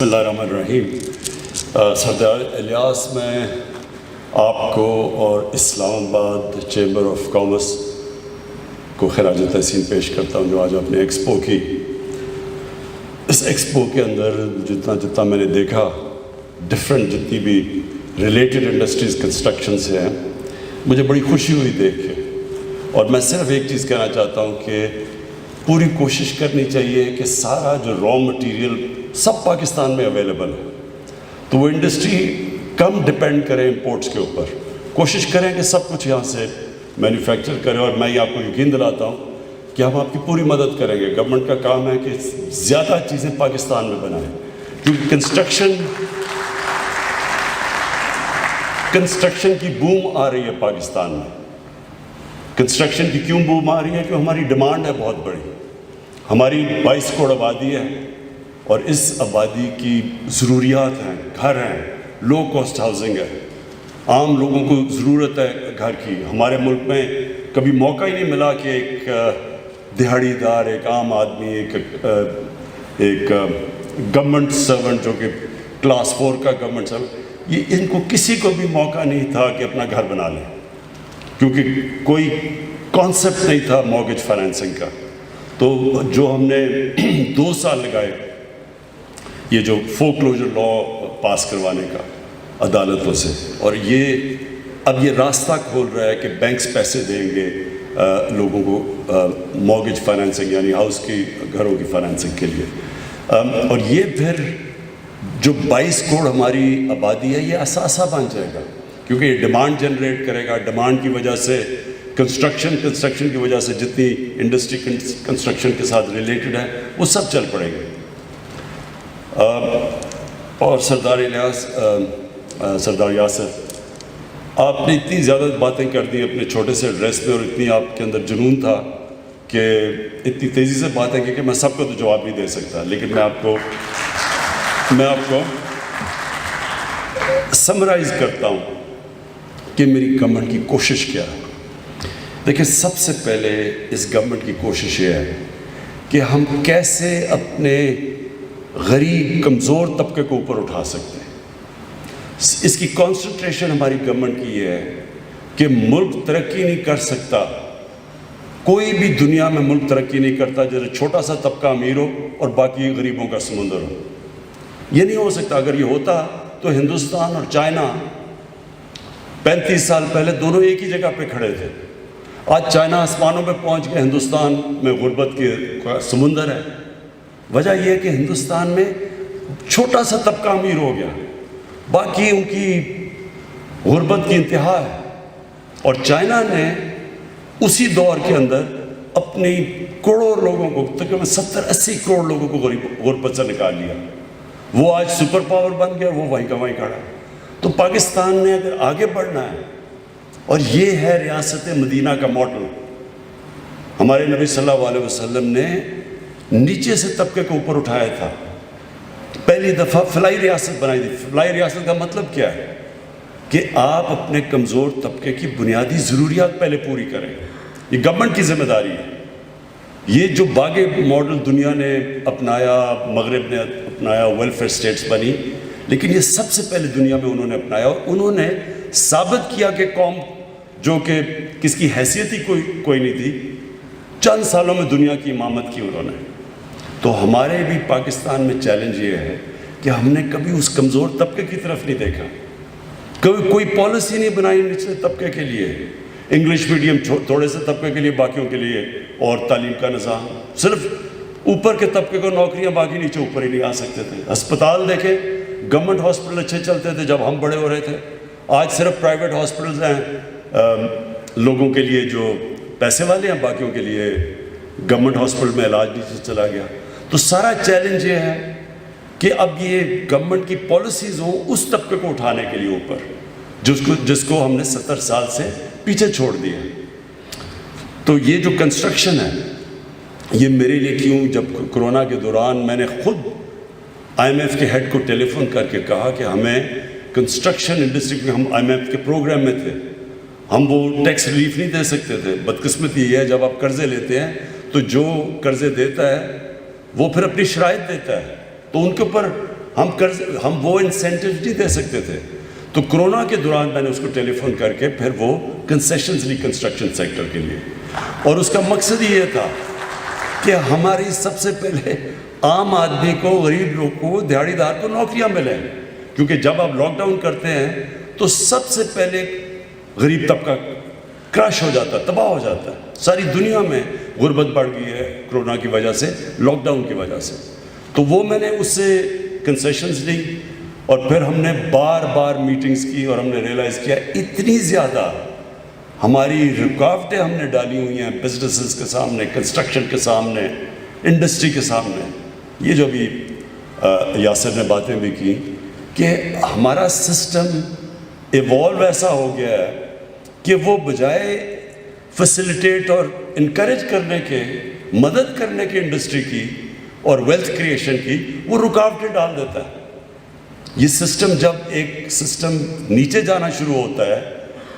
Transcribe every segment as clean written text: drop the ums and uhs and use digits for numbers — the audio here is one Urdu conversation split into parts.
بسم اللہ الرحمن الرحیم۔ سردار الیاس، میں آپ کو اور اسلام آباد چیمبر آف کامرس کو خراج تحسین پیش کرتا ہوں جو آج اپنے ایکسپو کی۔ اس ایکسپو کے اندر جتنا میں نے دیکھا، ڈفرینٹ جتنی بھی ریلیٹڈ انڈسٹریز کنسٹرکشن سے ہیں، مجھے بڑی خوشی ہوئی دیکھ کے۔ اور میں صرف ایک چیز کہنا چاہتا ہوں کہ پوری کوشش کرنی چاہیے کہ سارا جو را مٹیریل سب پاکستان میں اویلیبل ہے، تو وہ انڈسٹری کم ڈپینڈ کرے امپورٹس کے اوپر، کوشش کریں کہ سب کچھ یہاں سے مینوفیکچر کریں۔ اور میں یہ آپ کو یقین دلاتا ہوں کہ ہم آپ کی پوری مدد کریں گے۔ گورنمنٹ کا کام ہے کہ زیادہ چیزیں پاکستان میں بنائیں، کیونکہ کنسٹرکشن کی بوم آ رہی ہے پاکستان میں۔ کنسٹرکشن کی کیوں بوم آ رہی ہے؟ کہ ہماری ڈیمانڈ ہے بہت بڑی، ہماری 22 کروڑ آبادی ہے، اور اس آبادی کی ضروریات ہیں، گھر ہیں، لو کاسٹ ہاؤسنگ ہے، عام لوگوں کو ضرورت ہے گھر کی۔ ہمارے ملک میں کبھی موقع ہی نہیں ملا کہ ایک دہاڑی دار، ایک عام آدمی، ایک گورنمنٹ سرونٹ جو کہ کلاس 4 کا گورنمنٹ سرونٹ، یہ ان کو کسی کو بھی موقع نہیں تھا کہ اپنا گھر بنا لیں، کیونکہ کوئی کانسیپٹ نہیں تھا مورگیج فائنینسنگ کا۔ تو جو ہم نے 2 سال لگائے یہ جو فور کلوجر لا پاس کروانے کا عدالتوں سے، اور اب یہ راستہ کھول رہا ہے کہ بینکس پیسے دیں گے لوگوں کو مورگیج فائنینسنگ، یعنی ہاؤس کی، گھروں کی فائنینسنگ کے لیے۔ اور یہ پھر جو 22 کروڑ ہماری آبادی ہے، یہ اثاثہ بن جائے گا، کیونکہ یہ ڈیمانڈ جنریٹ کرے گا۔ ڈیمانڈ کی وجہ سے کنسٹرکشن کی وجہ سے جتنی انڈسٹری کنسٹرکشن کے ساتھ ریلیٹڈ ہے وہ سب چل پڑے گا۔ اور سردار یاسر، آپ نے اتنی زیادہ باتیں کر دی اپنے چھوٹے سے ایڈریس میں، اور اتنی آپ کے اندر جنون تھا کہ اتنی تیزی سے باتیں کی کہ میں سب کو تو جواب نہیں دے سکتا، لیکن میں آپ کو سمرائز کرتا ہوں کہ میری گورنمنٹ کی کوشش کیا ہے۔ دیکھیں، سب سے پہلے اس گورنمنٹ کی کوشش یہ ہے کہ ہم کیسے اپنے غریب کمزور طبقے کو اوپر اٹھا سکتے ہیں۔ اس کی کانسنٹریشن ہماری گورنمنٹ کی یہ ہے کہ ملک ترقی نہیں کر سکتا، کوئی بھی دنیا میں ملک ترقی نہیں کرتا جیسے چھوٹا سا طبقہ امیر ہو اور باقی غریبوں کا سمندر ہو۔ یہ نہیں ہو سکتا۔ اگر یہ ہوتا تو ہندوستان اور چائنا 35 سال پہلے دونوں ایک ہی جگہ پہ کھڑے تھے۔ آج چائنا آسمانوں میں پہنچ گئے، ہندوستان میں غربت کے سمندر ہے۔ وجہ یہ ہے کہ ہندوستان میں چھوٹا سا طبقہ امیر ہو گیا، باقی ان کی غربت کی انتہا ہے۔ اور چائنا نے اسی دور کے اندر اپنی کروڑوں لوگوں کو، تقریباً 70-80 کروڑ لوگوں کو غربت سے نکال لیا۔ وہ آج سپر پاور بن گیا، وہ وہیں کا وہیں کھڑا ہے۔ تو پاکستان نے اگر آگے بڑھنا ہے، اور یہ ہے ریاست مدینہ کا ماڈل، ہمارے نبی صلی اللہ علیہ وسلم نے نیچے سے طبقے کو اوپر اٹھایا تھا، پہلی دفعہ فلاحی ریاست بنائی تھی۔ فلاحی ریاست کا مطلب کیا ہے؟ کہ آپ اپنے کمزور طبقے کی بنیادی ضروریات پہلے پوری کریں۔ یہ گورنمنٹ کی ذمہ داری ہے۔ یہ جو باغی ماڈل دنیا نے اپنایا، مغرب نے اپنایا، ویلفیئر سٹیٹس بنی، لیکن یہ سب سے پہلے دنیا میں انہوں نے اپنایا، اور انہوں نے ثابت کیا کہ قوم جو کہ کس کی حیثیت ہی کوئی نہیں تھی، چند سالوں میں دنیا کی امامت کی انہوں نے۔ تو ہمارے بھی پاکستان میں چیلنج یہ ہے کہ ہم نے کبھی اس کمزور طبقے کی طرف نہیں دیکھا، کبھی کوئی پالیسی نہیں بنائی نچلے طبقے کے لیے۔ انگلش میڈیم تھوڑے سے طبقے کے لیے، باقیوں کے لیے، اور تعلیم کا نظام صرف اوپر کے طبقے کو نوکریاں، باقی نیچے اوپر ہی نہیں آ سکتے تھے۔ اسپتال دیکھیں، گورنمنٹ ہاسپٹل اچھے چلتے تھے جب ہم بڑے ہو رہے تھے، آج صرف پرائیویٹ ہاسپٹلز ہیں لوگوں کے لیے جو پیسے والے ہیں، باقیوں کے لیے گورنمنٹ ہاسپٹل میں علاج نہیں چلا گیا۔ تو سارا چیلنج یہ ہے کہ اب یہ گورنمنٹ کی پالیسیز ہوں اس طبقے کو اٹھانے کے لیے اوپر، جس کو ہم نے 70 سال سے پیچھے چھوڑ دیا۔ تو یہ جو کنسٹرکشن ہے، یہ میرے لیے کیوں، جب کرونا کے دوران میں نے خود IMF کے ہیڈ کو ٹیلی فون کر کے کہا کہ ہمیں کنسٹرکشن انڈسٹری میں، ہم IMF کے پروگرام میں تھے، ہم وہ ٹیکس ریلیف نہیں دے سکتے تھے۔ بدقسمتی یہ ہے جب آپ قرضے لیتے ہیں تو جو قرضے دیتا ہے وہ پھر اپنی شرائط دیتا ہے، تو ان کے اوپر ہم وہ انسینٹیو نہیں دے سکتے تھے. تو کرونا کے دوران میں نے اس کو ٹیلی فون کر کے پھر وہ کنسیشنز لی کنسٹرکشن سیکٹر کے لیے, اور اس کا مقصد یہ تھا کہ ہماری سب سے پہلے عام آدمی کو, غریب لوگ کو, دیہڑی دار کو نوکریاں ملیں, کیونکہ جب آپ لاک ڈاؤن کرتے ہیں تو سب سے پہلے غریب طبقہ کرش ہو جاتا ہے, تباہ ہو جاتا ہے. ساری دنیا میں غربت بڑھ گئی ہے کرونا کی وجہ سے, لاک ڈاؤن کی وجہ سے. تو وہ میں نے اس سے کنسیشنز لی, اور پھر ہم نے بار بار میٹنگز کی, اور ہم نے ریئلائز کیا اتنی زیادہ ہماری رکاوٹیں ہم نے ڈالی ہوئی ہیں بزنسز کے سامنے, کنسٹرکشن کے سامنے, انڈسٹری کے سامنے. یہ جو بھی یاسر نے باتیں بھی کی کہ ہمارا سسٹم ایوالو ایسا ہو گیا ہے کہ وہ بجائے فیسیلیٹیٹ اور انکریج کرنے کے, مدد کرنے کے انڈسٹری کی اور ویلتھ کریشن کی, وہ رکاوٹیں ڈال دیتا ہے. یہ سسٹم, جب ایک سسٹم نیچے جانا شروع ہوتا ہے,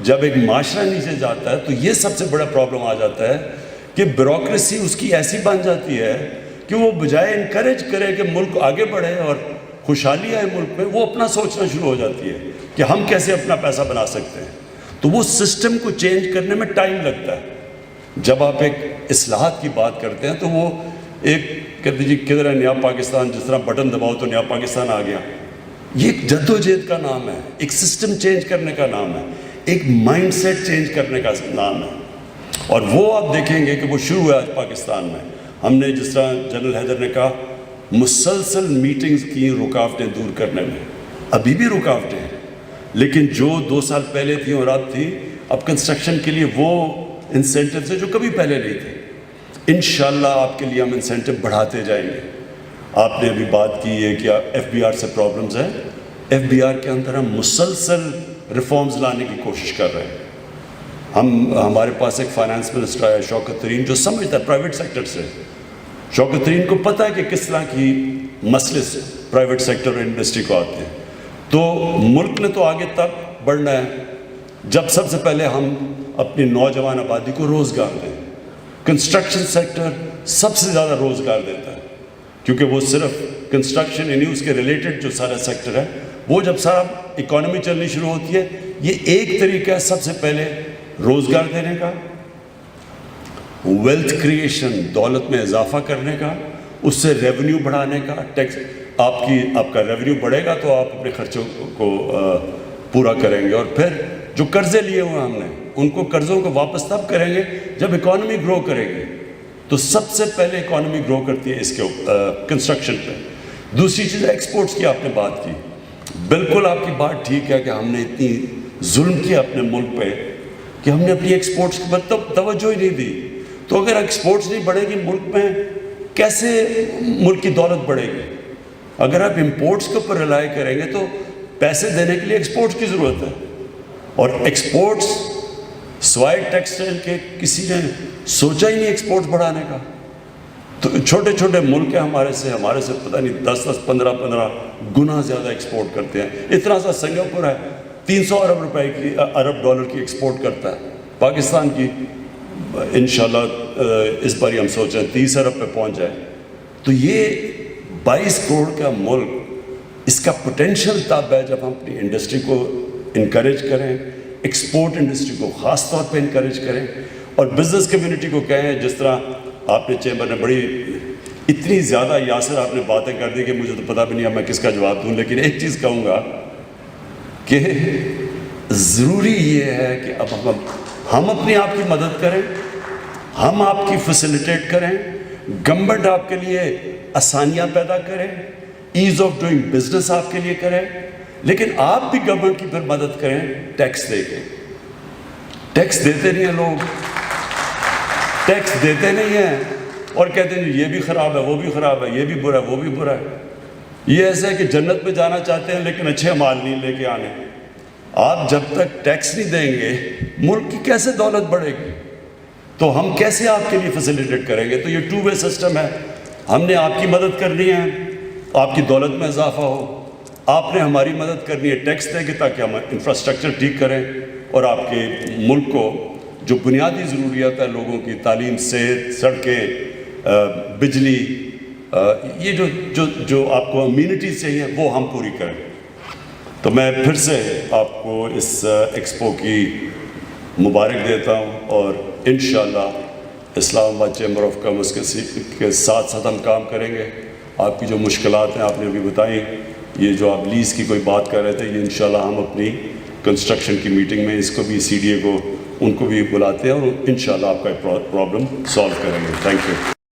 جب ایک معاشرہ نیچے جاتا ہے, تو یہ سب سے بڑا پرابلم آ جاتا ہے کہ بیوروکریسی اس کی ایسی بن جاتی ہے کہ وہ بجائے انکریج کرے کہ ملک آگے بڑھے اور خوشحالی آئے ملک میں, وہ اپنا سوچنا شروع ہو جاتی ہے کہ ہم کیسے اپنا پیسہ بنا سکتے ہیں. تو وہ سسٹم کو چینج کرنے میں ٹائم لگتا ہے. جب آپ ایک اصلاحات کی بات کرتے ہیں تو وہ ایک کہتے جی کدھر ہے نیا پاکستان, جس طرح بٹن دباؤ تو نیا پاکستان آ گیا. یہ ایک جد و جہد کا نام ہے, ایک سسٹم چینج کرنے کا نام ہے, ایک مائنڈ سیٹ چینج کرنے کا نام ہے. اور وہ آپ دیکھیں گے کہ وہ شروع ہوا آج پاکستان میں. ہم نے جس طرح جنرل حیدر نے کہا مسلسل میٹنگز کی رکاوٹیں دور کرنے میں, ابھی بھی رکاوٹیں ہیں, لیکن جو 2 سال پہلے تھیں اور اب تھی, اب کنسٹرکشن کے لیے وہ انسینٹیوز ہیں جو کبھی پہلے نہیں تھے. انشاءاللہ آپ کے لیے ہم انسینٹیو بڑھاتے جائیں گے. آپ نے ابھی بات کی ہے کہ ایف بی آر سے پرابلمز ہیں. ایف بی آر کے اندر ہم مسلسل ریفارمز لانے کی کوشش کر رہے ہیں. ہمارے پاس ایک فائنانس منسٹر آیا شوکت ترین, جو سمجھتا ہے پرائیویٹ سیکٹر سے. شوکت ترین کو پتہ ہے کہ کس طرح کی مسئلے سے پرائیویٹ سیکٹر اور انڈسٹری کو آتے ہیں. تو ملک نے تو آگے تک بڑھنا ہے جب سب سے پہلے ہم اپنی نوجوان آبادی کو روزگار دیں. کنسٹرکشن سیکٹر سب سے زیادہ روزگار دیتا ہے, کیونکہ وہ صرف کنسٹرکشن یعنی اس کے ریلیٹڈ جو سارا سیکٹر ہے, وہ جب سارا اکانومی چلنی شروع ہوتی ہے, یہ ایک طریقہ ہے سب سے پہلے روزگار دینے کا, ویلتھ کریشن, دولت میں اضافہ کرنے کا, اس سے ریونیو بڑھانے کا. ٹیکس آپ کا ریونیو بڑھے گا تو آپ اپنے خرچوں کو پورا کریں گے, اور پھر جو قرضے لیے ہوئے ہم نے ان کو قرضوں کو واپس تب کریں گے جب اکانومی گرو کرے گی. تو سب سے پہلے اکانومی گرو کرتی ہے اس کے کنسٹرکشن پہ. دوسری چیز ایکسپورٹس کی آپ نے بات کی, بالکل آپ کی بات ٹھیک ہے کہ ہم نے اتنی ظلم کیا اپنے ملک پہ کہ ہم نے اپنی ایکسپورٹس کی توجہ ہی نہیں دی. تو اگر ایکسپورٹس نہیں بڑھے گی ملک میں, کیسے ملک کی دولت بڑھے گی؟ اگر آپ امپورٹس کے اوپر ریلائی کریں گے تو پیسے دینے کے لیے ایکسپورٹس کی ضرورت ہے, اور ایکسپورٹس سوائے ٹیکسٹائل کے کسی نے سوچا ہی نہیں ایکسپورٹس بڑھانے کا. تو چھوٹے چھوٹے ملک ہیں ہمارے سے پتہ نہیں 10 15 گنا زیادہ ایکسپورٹ کرتے ہیں. اتنا سا سنگاپور ہے 300 ارب روپے کی ارب ڈالر کی ایکسپورٹ کرتا ہے. پاکستان کی انشاءاللہ اس بار ہم سوچ رہے ہیں 30 ارب پہ پہنچ جائے. تو یہ 22 کروڑ کا ملک, اس کا پوٹینشیل تب ہے جب ہم اپنی انڈسٹری کو انکریج کریں, ایکسپورٹ انڈسٹری کو خاص طور پہ انکریج کریں, اور بزنس کمیونٹی کو کہیں, جس طرح آپ نے چیمبر نے بڑی اتنی زیادہ یاسر آپ نے باتیں کر دی کہ مجھے تو پتہ بھی نہیں اب میں کس کا جواب دوں. لیکن ایک چیز کہوں گا کہ ضروری یہ ہے کہ اب ہم اپنے آپ کی مدد کریں, ہم آپ کی فیسیلیٹیٹ کریں, گورنمنٹ آپ کے لیے آسانیاں پیدا کریں, ایز آف ڈوئنگ بزنس آپ کے لیے کریں, لیکن آپ بھی گورنمنٹ کی پھر مدد کریں ٹیکس دے کے. ٹیکس دیتے نہیں ہیں لوگ, ٹیکس دیتے نہیں ہیں اور کہتے ہیں یہ بھی خراب ہے, وہ بھی خراب ہے, یہ بھی برا ہے, وہ بھی برا ہے. یہ ایسا ہے کہ جنت میں جانا چاہتے ہیں لیکن اچھے مال نہیں لے کے آنے. آپ جب تک ٹیکس نہیں دیں گے ملک کی کیسے دولت بڑھے گی؟ تو ہم کیسے آپ کے لیے فیسیلیٹیٹ کریں گے؟ تو یہ 2 وے سسٹم ہے. ہم نے آپ کی مدد کرنی ہے, آپ کی دولت میں اضافہ ہو, آپ نے ہماری مدد کرنی ہے ٹیکس دے کے تاکہ ہم انفراسٹرکچر ٹھیک کریں, اور آپ کے ملک کو جو بنیادی ضروریات ہے لوگوں کی, تعلیم, صحت, سڑکیں, بجلی, یہ جو آپ کو امیونٹیز چاہیے وہ ہم پوری کریں. تو میں پھر سے آپ کو اس ایکسپو کی مبارک دیتا ہوں اور انشاءاللہ اسلام آباد چیمبر آف کامرس کے ساتھ ساتھ ہم کام کریں گے. آپ کی جو مشکلات ہیں آپ نے ابھی بتائیں, یہ جو آپ لیز کی کوئی بات کر رہے تھے, یہ انشاءاللہ ہم اپنی کنسٹرکشن کی میٹنگ میں اس کو بھی CDA کو ان کو بھی بلاتے ہیں اور انشاءاللہ آپ کا پرابلم سالو کریں گے. Thank you.